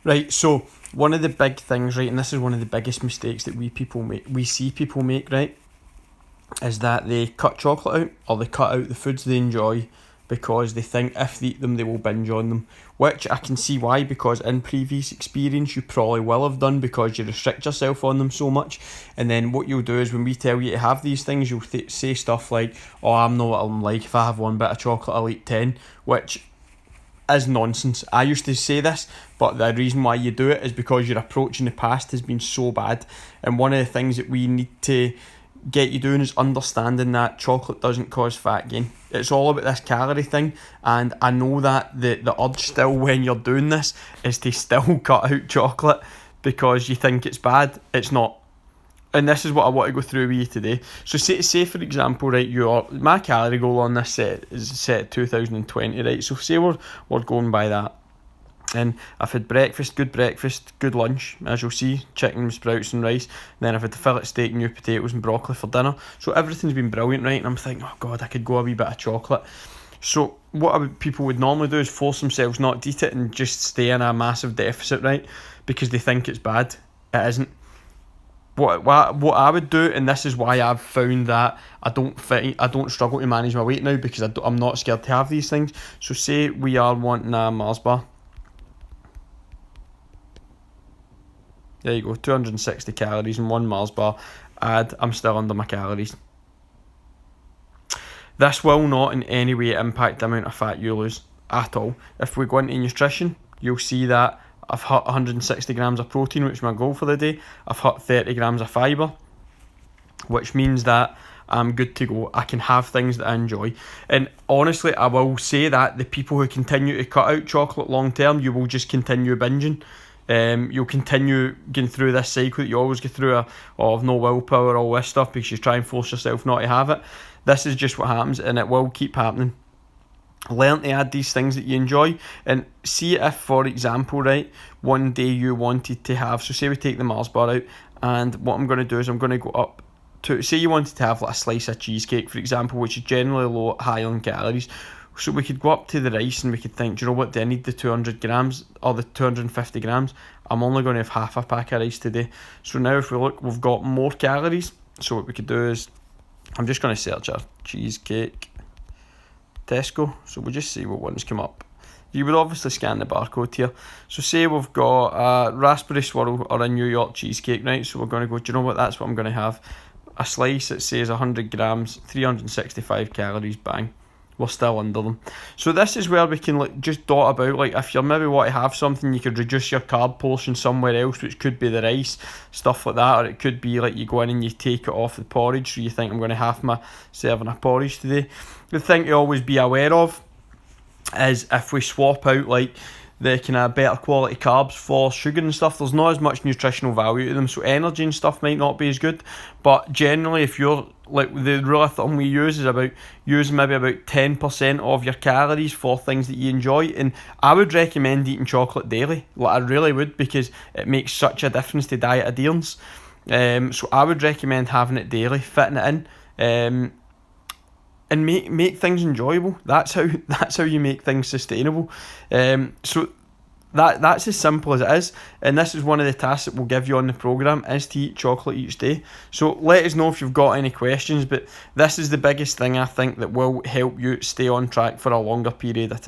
Right, so one of the big things, right, and this is one of the biggest mistakes that we see people make, right, is that they cut chocolate out or they cut out the foods they enjoy because they think if they eat them they will binge on them, which I can see why, because in previous experience you probably will have done because you restrict yourself on them so much. And then what you'll do is when we tell you to have these things, you'll say stuff like, oh, I'm not what I'm like, if I have one bit of chocolate I'll eat 10, which is nonsense. I used to say this, but the reason why you do it is because your approach in the past has been so bad. And one of the things that we need to get you doing is understanding that chocolate doesn't cause fat gain. It's all about this calorie thing, and I know that the urge still when you're doing this is to still cut out chocolate because you think it's bad. It's not. And this is what I want to go through with you today. So say for example, right, my calorie goal on this set is set at 2020, right? So say we're going by that. And I've had breakfast, good lunch, as you'll see, chicken, sprouts and rice. And then I've had the fillet steak, new potatoes and broccoli for dinner. So everything's been brilliant, right? And I'm thinking, oh God, I could go a wee bit of chocolate. So what people would normally do is force themselves not to eat it and just stay in a massive deficit, right? Because they think it's bad. It isn't. What I would do, and this is why I've found that I don't struggle to manage my weight now, because I'm not scared to have these things. So say we are wanting a Mars bar. There you go, 260 calories and one Mars bar. I'm still under my calories. This will not in any way impact the amount of fat you lose at all. If we go into nutrition, you'll see that I've hit 160 grams of protein, which is my goal for the day. I've hit 30 grams of fibre, which means that I'm good to go. I can have things that I enjoy. And honestly, I will say that the people who continue to cut out chocolate long term, you will just continue binging. You'll continue going through this cycle that you always go through of no willpower, all this stuff, because you try and force yourself not to have it. This is just what happens, and it will keep happening. Learn to add these things that you enjoy, and see if, for example, right, one day you wanted to have, so say we take the Mars bar out, and what I'm going to do is I'm going to go up to, say you wanted to have like a slice of cheesecake, for example, which is generally high on calories. So we could go up to the rice and we could think, do you know what, do I need the 200 grams or the 250 grams? I'm only going to have half a pack of rice today. So now if we look, we've got more calories. So what we could do is, I'm just going to search our cheesecake Tesco. So we'll just see what ones come up. You would obviously scan the barcode here. So say we've got a raspberry swirl or a New York cheesecake, right? So we're going to go, do you know what, that's what I'm going to have. A slice that says 100 grams, 365 calories, bang. We're still under them. So this is where we can just dot about, like if you maybe want to have something, you could reduce your carb portion somewhere else, which could be the rice, stuff like that, or it could be like you go in and you take it off the porridge, so you think I'm going to have my serving of porridge today. The thing to always be aware of is if we swap out like the kind of better quality carbs for sugar and stuff, there's not as much nutritional value to them, so energy and stuff might not be as good. But generally, if you're like, the rule of thumb we use is about using maybe about 10% of your calories for things that you enjoy, and I would recommend eating chocolate daily. Like I really would, because it makes such a difference to diet adherence. So I would recommend having it daily, fitting it in. And make things enjoyable. That's how you make things sustainable. So that's as simple as it is. And this is one of the tasks that we'll give you on the programme, is to eat chocolate each day. So let us know if you've got any questions. But this is the biggest thing I think that will help you stay on track for a longer period of time.